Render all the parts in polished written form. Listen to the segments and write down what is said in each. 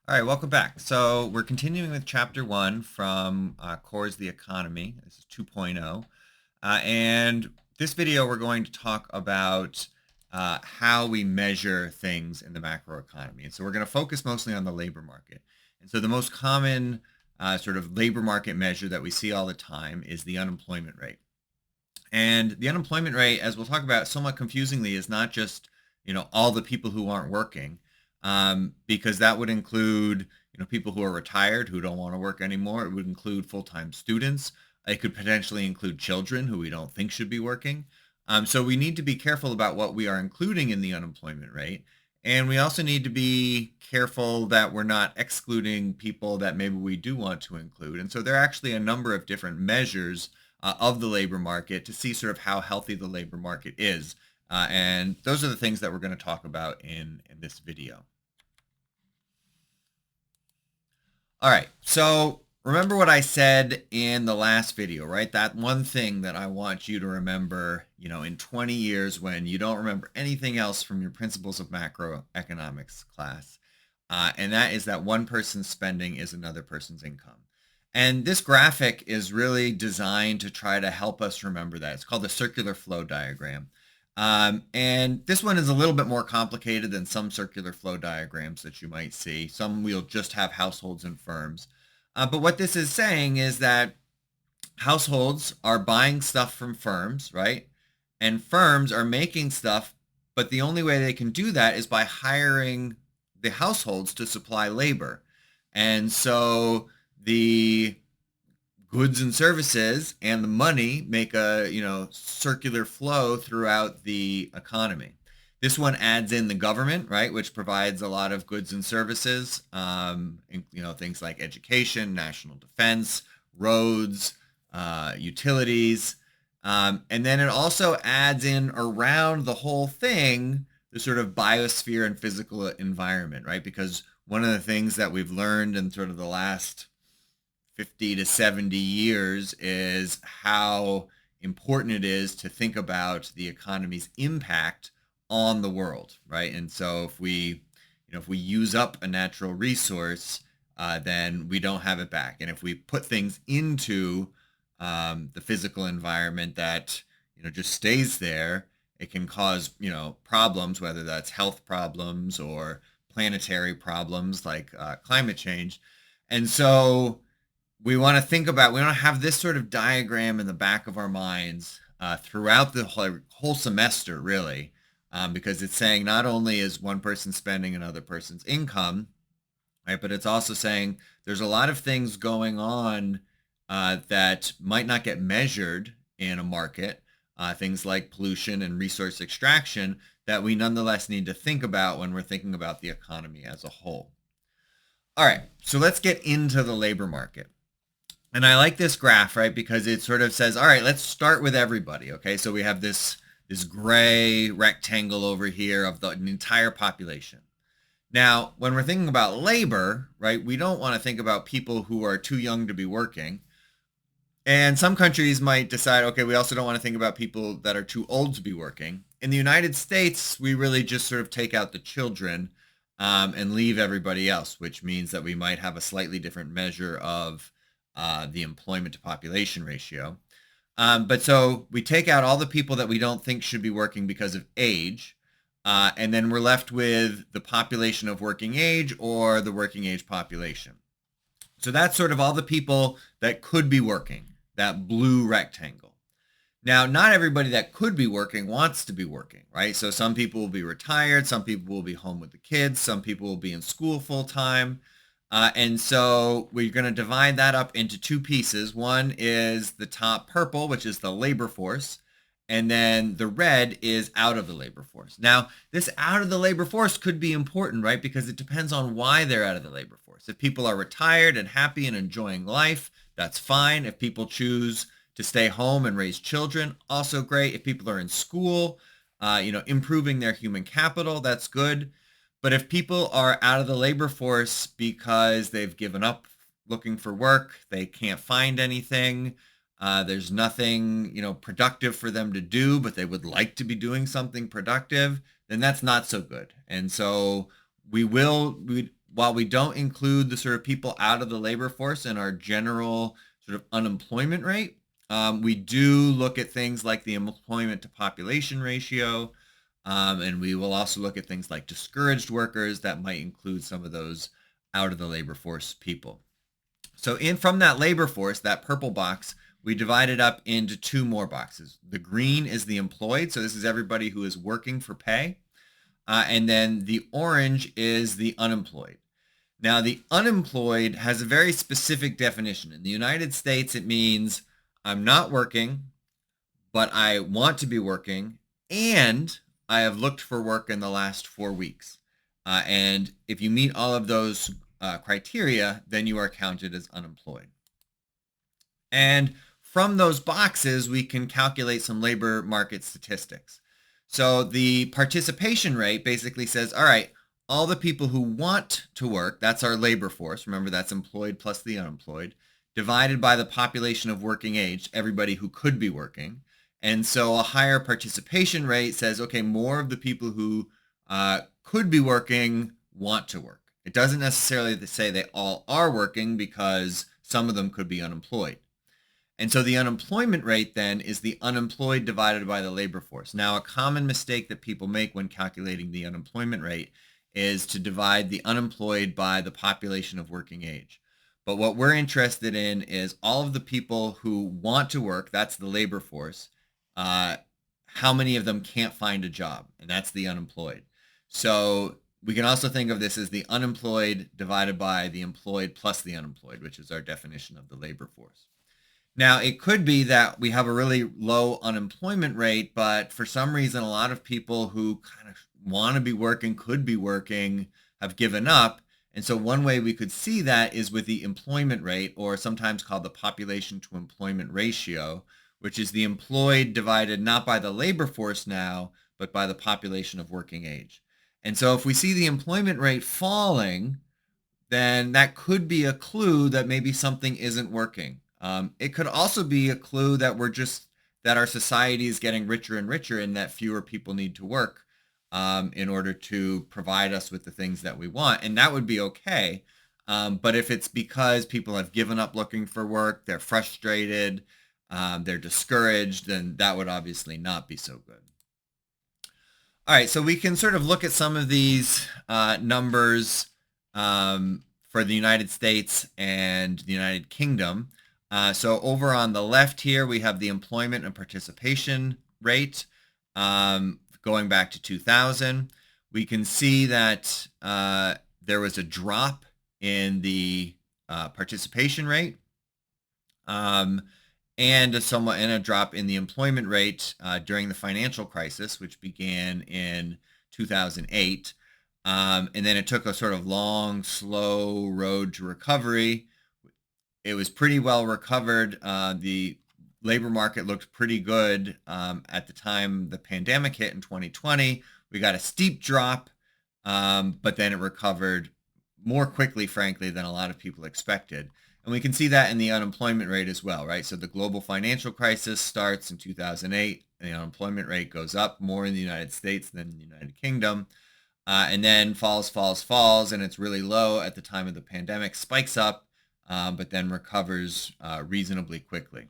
All right, welcome back. So we're continuing with chapter one from Core's The Economy. This is 2.0. And this video, we're going to talk about how we measure things in the macroeconomy. And so we're going to focus mostly on the labor market. And so the most common sort of labor market measure that we see all the time is the unemployment rate. And the unemployment rate, as we'll talk about somewhat confusingly, is not just, all the people who aren't working, because that would include, people who are retired who don't want to work anymore. It would include full-time students. It could potentially include children who we don't think should be working. So we need to be careful about what we are including in the unemployment rate. And we also need to be careful that we're not excluding people that maybe we do want to include. And so there are actually a number of different measures of the labor market to see sort of how healthy the labor market is. And those are the things that we're going to talk about in this video. All right, so remember what I said in the last video, right? That one thing that I want you to remember, in 20 years when you don't remember anything else from your principles of macroeconomics class. And that is that one person's spending is another person's income. And this graphic is really designed to try to help us remember that. It's called the circular flow diagram. And this one is a little bit more complicated than some circular flow diagrams that you might see. Some we'll just have households and firms. But what this is saying is that households are buying stuff from firms, right? And firms are making stuff, but the only way they can do that is by hiring the households to supply labor. And so the goods and services and the money make a circular flow throughout the economy. This one adds in the government, right, which provides a lot of goods and services, things like education, national defense, roads, utilities. And then it also adds in around the whole thing the sort of biosphere and physical environment, right? Because one of the things that we've learned in sort of the last 50 to 70 years is how important it is to think about the economy's impact on the world, right? And so if we use up a natural resource, then we don't have it back. And if we put things into the physical environment that just stays there, it can cause problems, whether that's health problems or planetary problems like climate change. And so we want to have this sort of diagram in the back of our minds throughout the whole semester, really, because it's saying not only is one person spending another person's income, right, but it's also saying there's a lot of things going on that might not get measured in a market, things like pollution and resource extraction that we nonetheless need to think about when we're thinking about the economy as a whole. All right, so let's get into the labor market. And I like this graph, right, because it sort of says, all right, let's start with everybody, okay? So we have this gray rectangle over here of the entire population. Now, when we're thinking about labor, right, we don't want to think about people who are too young to be working. And some countries might decide, okay, we also don't want to think about people that are too old to be working. In the United States, we really just sort of take out the children and leave everybody else, which means that we might have a slightly different measure of the employment to population ratio. But so we take out all the people that we don't think should be working because of age, and then we're left with the population of working age or the working age population. So that's sort of all the people that could be working, that blue rectangle. Now, not everybody that could be working wants to be working, right? So some people will be retired, some people will be home with the kids, some people will be in school full time. And so we're going to divide that up into two pieces. One is the top purple, which is the labor force, and then the red is out of the labor force. Now, this out of the labor force could be important, right? Because it depends on why they're out of the labor force. If people are retired and happy and enjoying life, that's fine. If people choose to stay home and raise children, also great. If people are in school, improving their human capital, that's good. But if people are out of the labor force because they've given up looking for work, they can't find anything, there's nothing, productive for them to do, but they would like to be doing something productive, then that's not so good. And so we while we don't include the sort of people out of the labor force in our general sort of unemployment rate, we do look at things like the employment to population ratio, and we will also look at things like discouraged workers that might include some of those out of the labor force people. So from that labor force, that purple box, we divide it up into two more boxes. The green is the employed, so this is everybody who is working for pay. And then the orange is the unemployed. Now, the unemployed has a very specific definition. In the United States, it means I'm not working, but I want to be working, and I have looked for work in the last 4 weeks. And if you meet all of those criteria, then you are counted as unemployed. And from those boxes, we can calculate some labor market statistics. So the participation rate basically says, all right, all the people who want to work, that's our labor force. Remember, that's employed plus the unemployed, divided by the population of working age, everybody who could be working. And so a higher participation rate says, okay, more of the people who could be working want to work. It doesn't necessarily say they all are working because some of them could be unemployed. And so the unemployment rate then is the unemployed divided by the labor force. Now, a common mistake that people make when calculating the unemployment rate is to divide the unemployed by the population of working age. But what we're interested in is all of the people who want to work, that's the labor force, how many of them can't find a job, and that's the unemployed. So we can also think of this as the unemployed divided by the employed plus the unemployed, which is our definition of the labor force. Now, it could be that we have a really low unemployment rate, but for some reason, a lot of people who kind of want to be working, could be working, have given up. And so one way we could see that is with the employment rate, or sometimes called the population to employment ratio, which is the employed divided not by the labor force now, but by the population of working age. And so if we see the employment rate falling, then that could be a clue that maybe something isn't working. It could also be a clue that that our society is getting richer and richer and that fewer people need to work in order to provide us with the things that we want. And that would be okay. But if it's because people have given up looking for work, they're frustrated, they're discouraged, then that would obviously not be so good. All right, so we can sort of look at some of these numbers for the United States and the United Kingdom. So over on the left here, we have the employment and participation rate going back to 2000. We can see that there was a drop in the participation rate and a drop in the employment rate during the financial crisis, which began in 2008. And then it took a sort of long, slow road to recovery. It was pretty well recovered. The labor market looked pretty good at the time the pandemic hit in 2020. We got a steep drop, but then it recovered more quickly, frankly, than a lot of people expected. And we can see that in the unemployment rate as well, right? So the global financial crisis starts in 2008, and the unemployment rate goes up more in the United States than in the United Kingdom, and then falls, and it's really low at the time of the pandemic, spikes up, but then recovers reasonably quickly.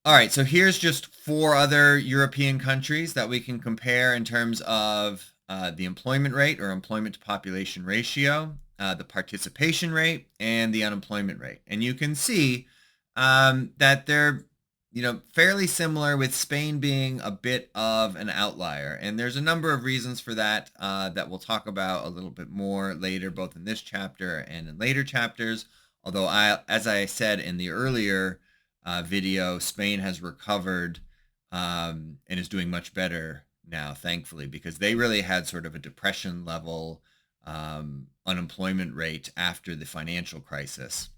All right, so here's just 4 other European countries that we can compare in terms of the employment rate or employment to population ratio, the participation rate, and the unemployment rate. And you can see that they're fairly similar, with Spain being a bit of an outlier. And there's a number of reasons for that that we'll talk about a little bit more later, both in this chapter and in later chapters. Although, as I said in the earlier video, Spain has recovered and is doing much better now, thankfully, because they really had sort of a depression level unemployment rate after the financial crisis.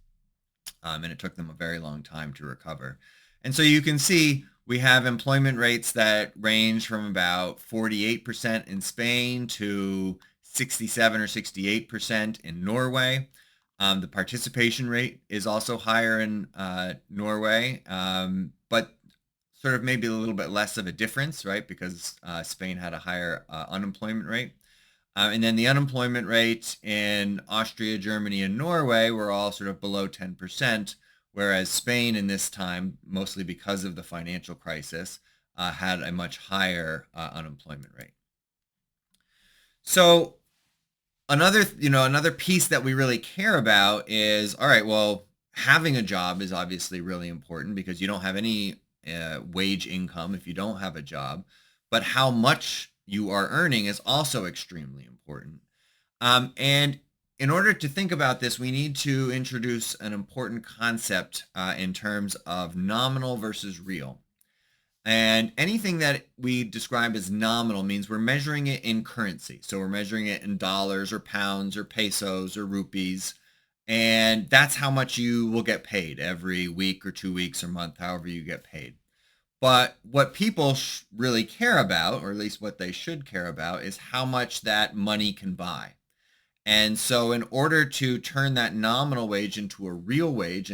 And it took them a very long time to recover. And so you can see we have employment rates that range from about 48% in Spain to 67 or 68% in Norway. The participation rate is also higher in Norway, but sort of maybe a little bit less of a difference, right? Because Spain had a higher unemployment rate. And then the unemployment rate in Austria, Germany, and Norway were all sort of below 10%, whereas Spain in this time, mostly because of the financial crisis, had a much higher unemployment rate. So another piece that we really care about is, all right, well, having a job is obviously really important because you don't have any wage income if you don't have a job, but how much you are earning is also extremely important. And in order to think about this, we need to introduce an important concept in terms of nominal versus real. And anything that we describe as nominal means we're measuring it in currency. So we're measuring it in dollars or pounds or pesos or rupees. And that's how much you will get paid every week or 2 weeks or month, however you get paid. But what people really care about, or at least what they should care about, is how much that money can buy. And so in order to turn that nominal wage into a real wage,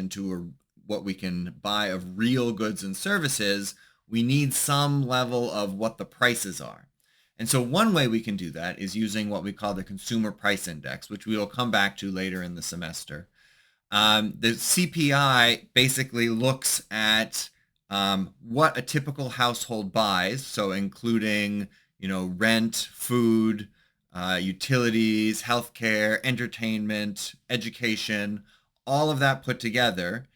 what we can buy of real goods and services, we need some level of what the prices are. And so one way we can do that is using what we call the Consumer Price Index, which we will come back to later in the semester. The CPI basically looks at what a typical household buys, so including, rent, food, utilities, healthcare, entertainment, education, all of that put together.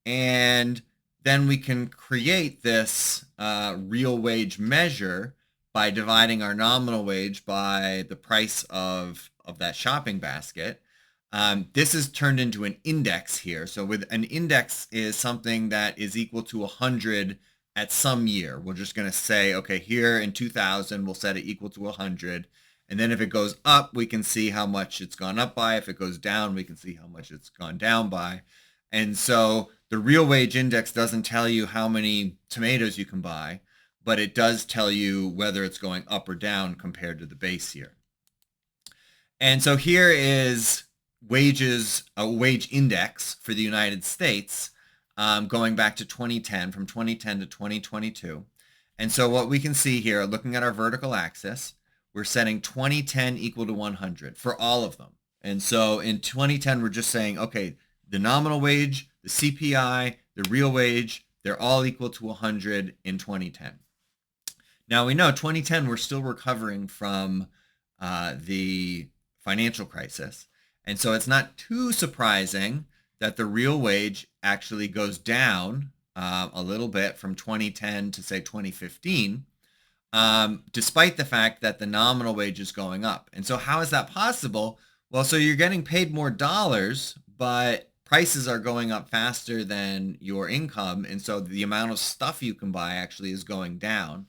And then we can create this real wage measure by dividing our nominal wage by the price of that shopping basket. This is turned into an index here. So with an index is something that is equal to 100 at some year. We're just going to say, okay, here in 2000, we'll set it equal to 100. And then if it goes up, we can see how much it's gone up by. If it goes down, we can see how much it's gone down by. And so the real wage index doesn't tell you how many tomatoes you can buy, but it does tell you whether it's going up or down compared to the base year. And so here is a wage index for the United States going back to 2010, from 2010 to 2022. And so what we can see here, looking at our vertical axis, we're setting 2010 equal to 100 for all of them. And so in 2010, we're just saying, okay, the nominal wage, the CPI, the real wage, they're all equal to 100 in 2010. Now we know 2010, we're still recovering from the financial crisis. And so it's not too surprising that the real wage actually goes down a little bit from 2010 to, say, 2015, despite the fact that the nominal wage is going up. And so how is that possible? Well, so you're getting paid more dollars, but prices are going up faster than your income. And so the amount of stuff you can buy actually is going down.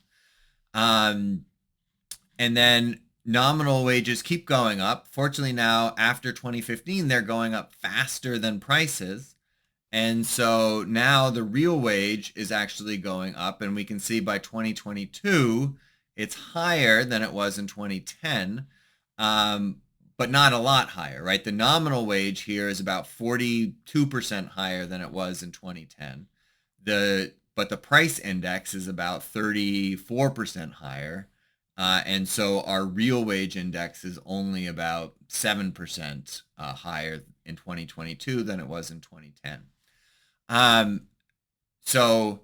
And then nominal wages keep going up. Fortunately, now after 2015, they're going up faster than prices. And so now the real wage is actually going up. And we can see by 2022, it's higher than it was in 2010, but not a lot higher, right? The nominal wage here is about 42% higher than it was in 2010. But the price index is about 34% higher. And so our real wage index is only about 7% higher in 2022 than it was in 2010. So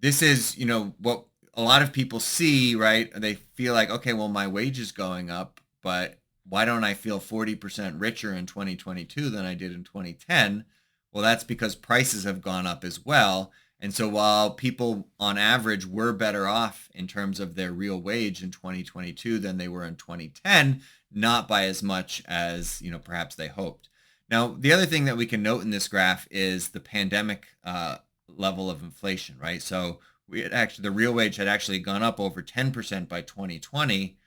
this is, what a lot of people see, right? They feel like, okay, well, my wage is going up, but why don't I feel 40% richer in 2022 than I did in 2010? Well, that's because prices have gone up as well. And so while people on average were better off in terms of their real wage in 2022 than they were in 2010, not by as much as, perhaps they hoped. Now, the other thing that we can note in this graph is the pandemic level of inflation, right? So the real wage had actually gone up over 10% by 2020,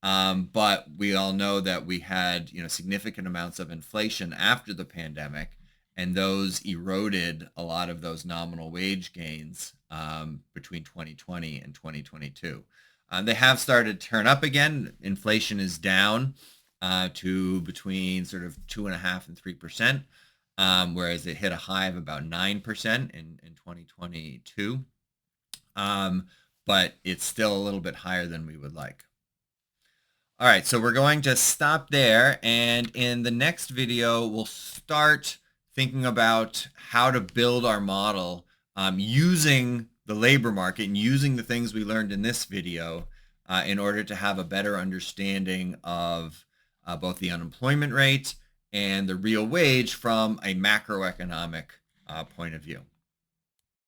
but we all know that we had, significant amounts of inflation after the pandemic, and those eroded a lot of those nominal wage gains between 2020 and 2022. They have started to turn up again. Inflation is down to between sort of 2.5% and 3%, whereas it hit a high of about 9% in 2022. But it's still a little bit higher than we would like. All right, so we're going to stop there, and in the next video, we'll start thinking about how to build our model using the labor market and using the things we learned in this video in order to have a better understanding of both the unemployment rate and the real wage from a macroeconomic point of view.